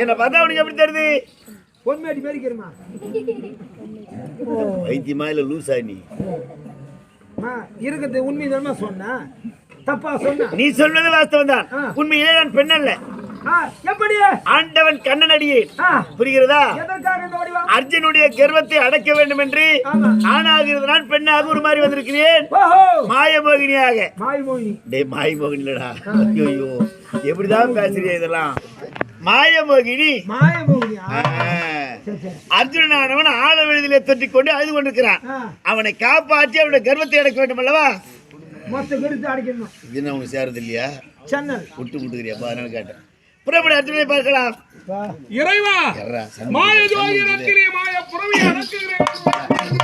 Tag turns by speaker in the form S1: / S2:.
S1: என்ன பார்த்தா அவனுக்கு எப்படி தெரியுது?
S2: பொன்மேடி மேரிக்கிறமா
S1: வைத்தியமா இல்ல லூசா நீ?
S2: இருக்கிறது உண்மைதானமா சொன்ன, தப்பா சொன்ன?
S1: நீ சொல்வது வாஸ்தவம் தான். உண்மையிலே நான் பெண் அல்ல.
S2: எப்படி?
S1: ஆண்டவன் கண்ணனடியே. புரிகிறதா? அர்ஜுனுடைய கர்வத்தை அடக்க வேண்டும் என்று ஆணாகிறது நான் பெண்ணாக ஒரு மாதிரி வந்திருக்கிறேன். மாயமோகினியாக. மாயமோகினி இல்லடா. ஐயோ எப்படிதான் பேசுறியா இதெல்லாம்? மாயமோகினி. அர்ஜுனனானவன் ஆழ விழுதிலே தொட்டிக் கொண்டு அழுது கொண்டிருக்கிறான். அவனை காப்பாற்றி அவனுடைய கர்வத்தை அடக்க வேண்டும் அல்லவா? இது உனக்கு சேரது இல்லையா? விட்டு விட்டுக்கிறியா? அதனால கேட்டேன். புறப்பட அர்ஜுனனை பார்க்கலாம்.
S3: இறைவா மாய ஜோதி மாய புறவி அடக்குகிறேன்.